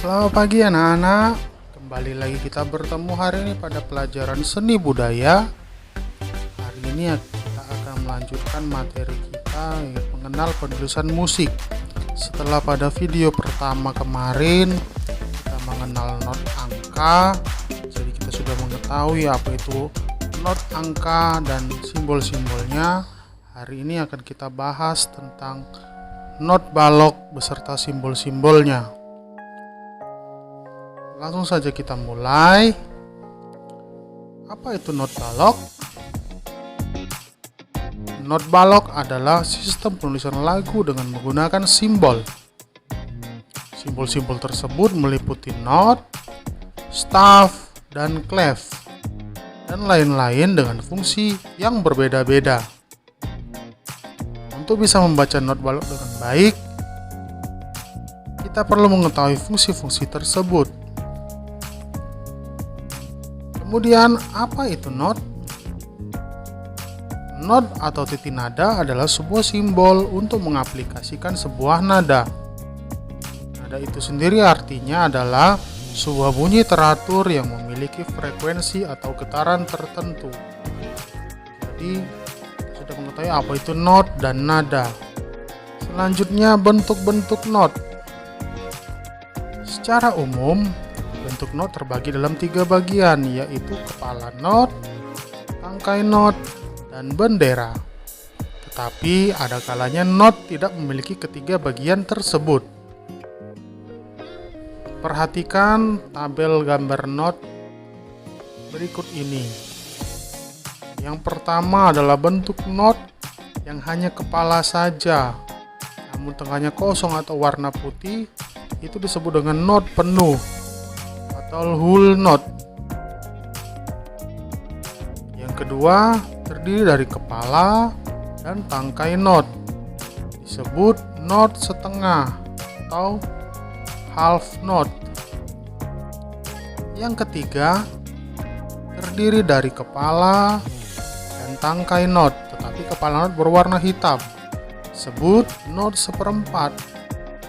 Selamat pagi anak-anak. Kembali lagi kita bertemu hari ini pada pelajaran seni budaya. Hari ini kita akan melanjutkan materi kita yang mengenal penulisan musik. Setelah pada video pertama kemarin kita mengenal not angka, jadi kita sudah mengetahui apa itu not angka dan simbol-simbolnya. Hari ini akan kita bahas tentang not balok beserta simbol-simbolnya. Langsung saja kita mulai. Apa itu not balok? Not balok adalah sistem penulisan lagu dengan menggunakan simbol. Simbol-simbol tersebut meliputi not, staff, dan clef, dan lain-lain dengan fungsi yang berbeda-beda. Untuk bisa membaca not balok dengan baik, kita perlu mengetahui fungsi-fungsi tersebut. Kemudian, apa itu not? Not atau titik nada adalah sebuah simbol untuk mengaplikasikan sebuah nada. Nada itu sendiri artinya adalah sebuah bunyi teratur yang memiliki frekuensi atau getaran tertentu. Jadi, sudah mengetahui apa itu not dan nada. Selanjutnya, bentuk-bentuk not. Secara umum, bentuk not terbagi dalam 3 bagian, yaitu kepala not, tangkai not, dan bendera. Tetapi ada kalanya not tidak memiliki ketiga bagian tersebut. Perhatikan tabel gambar not berikut ini. Yang pertama adalah bentuk not yang hanya kepala saja, namun tengahnya kosong atau warna putih, itu disebut dengan not penuh atau whole note. Yang kedua terdiri dari kepala dan tangkai not, disebut not setengah atau half note. Yang ketiga terdiri dari kepala dan tangkai not, tetapi kepala not berwarna hitam, disebut not seperempat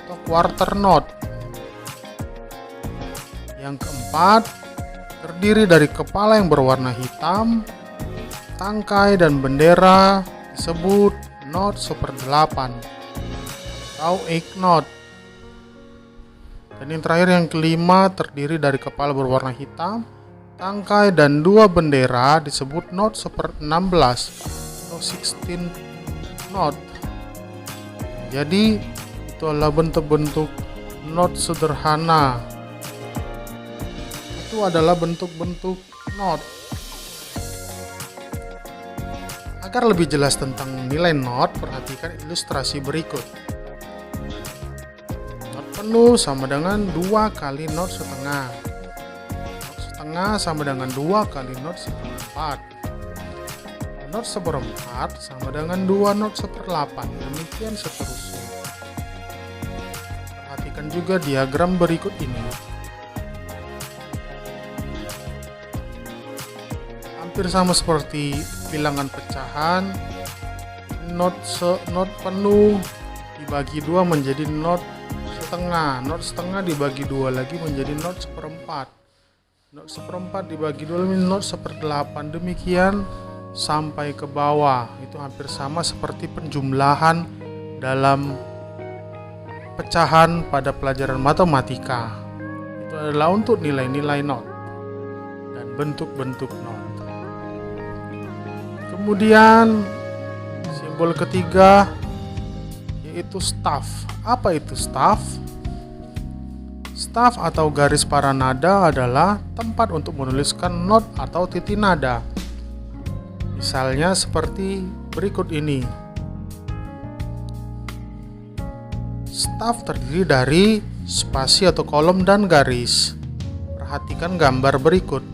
atau quarter note. Yang keempat, terdiri dari kepala yang berwarna hitam, tangkai dan bendera, disebut not 1/8 atau eighth note. Dan yang terakhir, yang kelima, terdiri dari kepala berwarna hitam, tangkai dan 2 bendera, disebut not 1/16 atau 16 note. Jadi itu adalah bentuk-bentuk not sederhana. Itu adalah bentuk-bentuk not. Agar lebih jelas tentang nilai not, perhatikan ilustrasi berikut. Not penuh sama dengan 2 kali not setengah. Not setengah sama dengan 2 kali not seperempat. Not seperempat sama dengan 2 not 1/8. Demikian seterusnya. Perhatikan juga diagram berikut ini. Hampir sama seperti bilangan pecahan, not penuh dibagi 2 menjadi not setengah dibagi 2 lagi menjadi not seperempat, not seperempat dibagi 2 menjadi not 1/8, demikian sampai ke bawah. Itu hampir sama seperti penjumlahan dalam pecahan pada pelajaran matematika. Itu adalah untuk nilai-nilai not dan bentuk-bentuk not. Kemudian simbol ketiga yaitu staff. Apa itu staff? Staff atau garis para nada adalah tempat untuk menuliskan not atau titik nada. Misalnya seperti berikut ini. Staff terdiri dari spasi atau kolom dan garis. Perhatikan gambar berikut.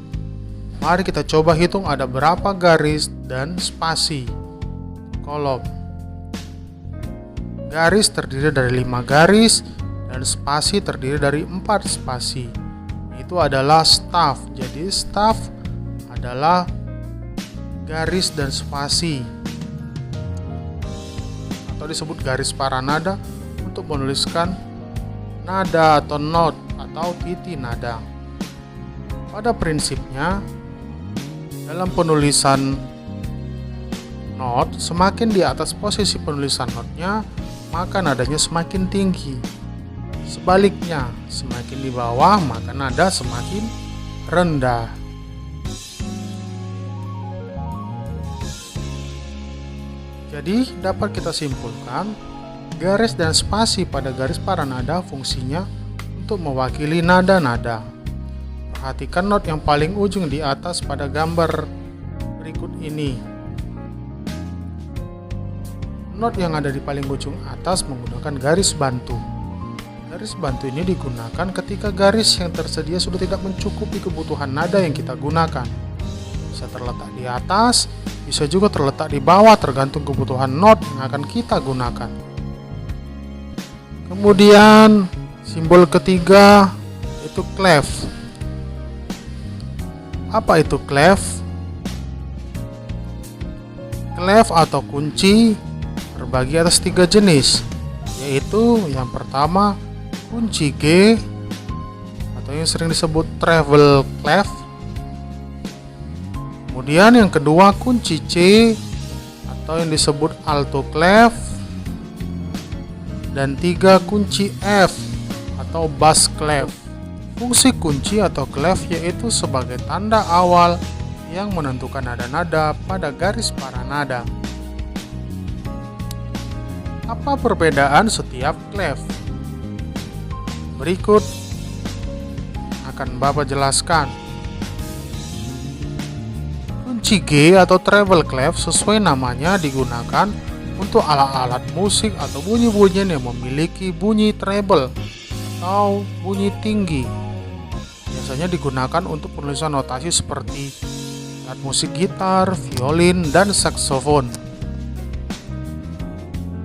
Mari kita coba hitung ada berapa garis dan spasi kolom. Garis terdiri dari 5 garis dan spasi terdiri dari 4 spasi. Itu adalah staff. Jadi staff adalah garis dan spasi atau disebut garis para nada untuk menuliskan nada atau not atau titi nada. Pada prinsipnya, dalam penulisan not, semakin di atas posisi penulisan notnya, maka nadanya semakin tinggi. Sebaliknya, semakin di bawah, maka nada semakin rendah. Jadi, dapat kita simpulkan, garis dan spasi pada garis paranada fungsinya untuk mewakili nada-nada. Perhatikan not yang paling ujung di atas pada gambar berikut ini. Not yang ada di paling ujung atas menggunakan garis bantu. Garis bantu ini digunakan ketika garis yang tersedia sudah tidak mencukupi kebutuhan nada yang kita gunakan. Bisa terletak di atas, bisa juga terletak di bawah, tergantung kebutuhan not yang akan kita gunakan. Kemudian simbol ketiga yaitu clef. Apa itu clef? Clef atau kunci terbagi atas 3 jenis, yaitu yang pertama kunci G atau yang sering disebut treble clef. Kemudian yang kedua kunci C atau yang disebut alto clef. Dan 3 kunci F atau bass clef. Fungsi kunci atau clef yaitu sebagai tanda awal yang menentukan nada-nada pada garis paranada. Apa perbedaan setiap clef? Berikut akan Bapak jelaskan. Kunci G atau treble clef sesuai namanya digunakan untuk alat-alat musik atau bunyi-bunyian yang memiliki bunyi treble atau bunyi tinggi. Biasanya digunakan untuk penulisan notasi seperti alat musik gitar, violin, dan saksofon.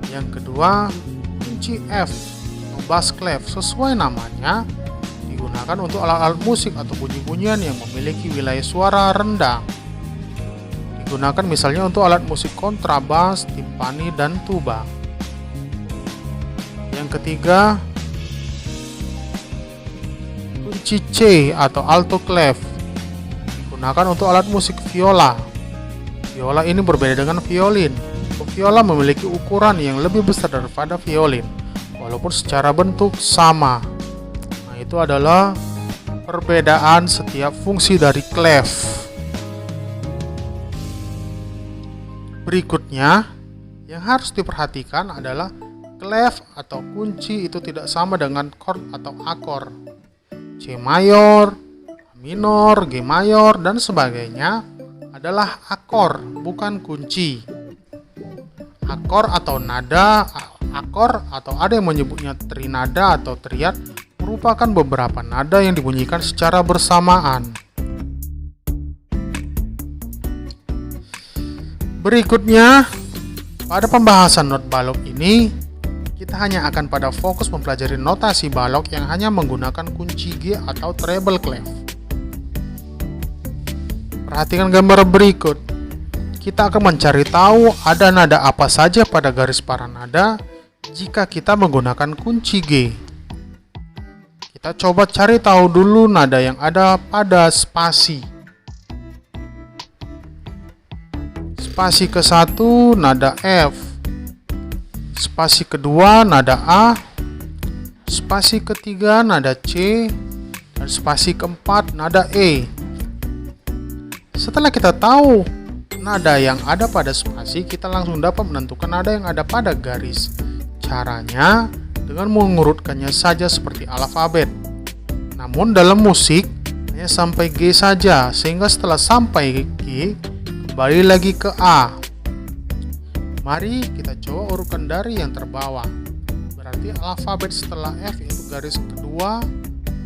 Yang kedua, kunci F atau bass clef sesuai namanya digunakan untuk alat-alat musik atau bunyi-bunyian yang memiliki wilayah suara rendah. Digunakan misalnya untuk alat musik kontrabas, timpani, dan tuba. Yang ketiga, kunci C atau alto clef digunakan untuk alat musik viola. Viola ini berbeda dengan violin. Viola memiliki ukuran yang lebih besar daripada violin, walaupun secara bentuk sama. Nah, itu adalah perbedaan setiap fungsi dari clef. Berikutnya, yang harus diperhatikan adalah clef atau kunci itu tidak sama dengan chord atau akor. C mayor, A minor, G mayor, dan sebagainya adalah akor, bukan kunci. Akor atau nada, akor atau ada yang menyebutnya trinada atau triad merupakan beberapa nada yang dibunyikan secara bersamaan. Berikutnya, pada pembahasan not balok ini, kita hanya akan pada fokus mempelajari notasi balok yang hanya menggunakan kunci G atau treble clef. Perhatikan gambar berikut. Kita akan mencari tahu ada nada apa saja pada garis paranada jika kita menggunakan kunci G. Kita coba cari tahu dulu nada yang ada pada spasi. Spasi ke-1 nada F. Spasi kedua nada A, spasi ketiga nada C, dan spasi keempat nada E. Setelah kita tahu nada yang ada pada spasi, kita langsung dapat menentukan nada yang ada pada garis. Caranya dengan mengurutkannya saja seperti alfabet. Namun dalam musik hanya sampai G saja, sehingga setelah sampai G kembali lagi ke A. Mari kita coba urutkan dari yang terbawah. Berarti alfabet setelah F yaitu garis kedua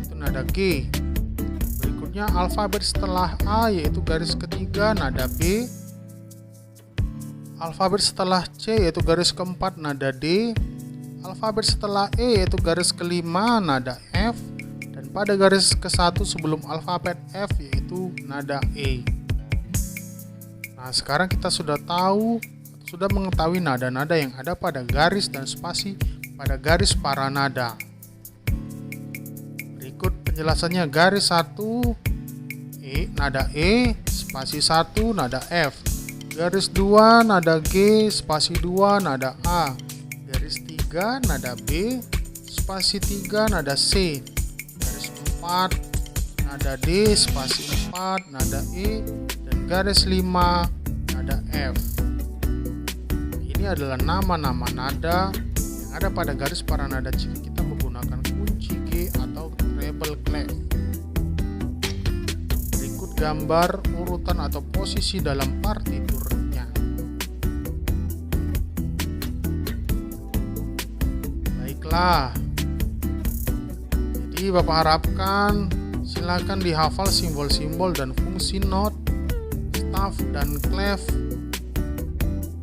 itu nada G. Berikutnya alfabet setelah A yaitu garis ketiga nada B. Alfabet setelah C yaitu garis keempat nada D. Alfabet setelah E yaitu garis kelima nada F. Dan pada garis ke-1 sebelum alfabet F yaitu nada E. Nah, sekarang kita sudah mengetahui nada-nada yang ada pada garis dan spasi pada garis paranada. Penjelasannya garis 1 nada E, spasi 1 nada F. Garis 2 nada G, spasi 2 nada A. Garis 3 nada B, spasi 3 nada C. Garis 4 nada D, spasi 4 nada E, dan garis 5 nada F. Ini adalah nama-nama nada yang ada pada garis para nada jika kita menggunakan kunci G atau treble clef. Berikut gambar urutan atau posisi dalam partiturnya. Baiklah, jadi Bapak harapkan silakan dihafal simbol-simbol dan fungsi not, staff, dan clef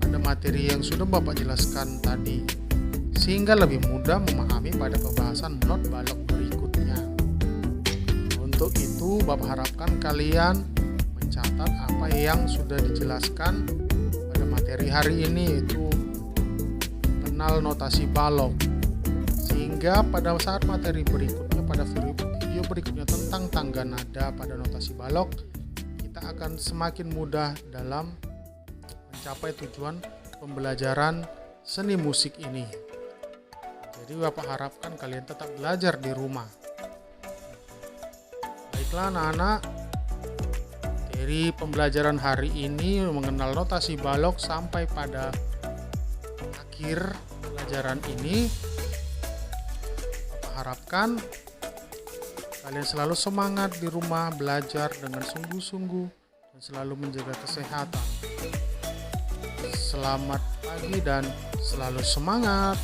pada materi yang sudah Bapak jelaskan tadi, sehingga lebih mudah memahami pada pembahasan not balok berikutnya. Untuk itu Bapak harapkan kalian mencatat apa yang sudah dijelaskan pada materi hari ini, yaitu kenal notasi balok, sehingga pada saat materi berikutnya, pada video berikutnya tentang tangga nada pada notasi balok, kita akan semakin mudah dalam mencapai tujuan pembelajaran seni musik ini. Jadi Bapak harapkan kalian tetap belajar di rumah. Baiklah anak-anak, dari pembelajaran hari ini mengenal notasi balok sampai pada akhir pelajaran ini, Bapak harapkan kalian selalu semangat di rumah belajar dengan sungguh-sungguh dan selalu menjaga kesehatan. Selamat pagi dan selalu semangat.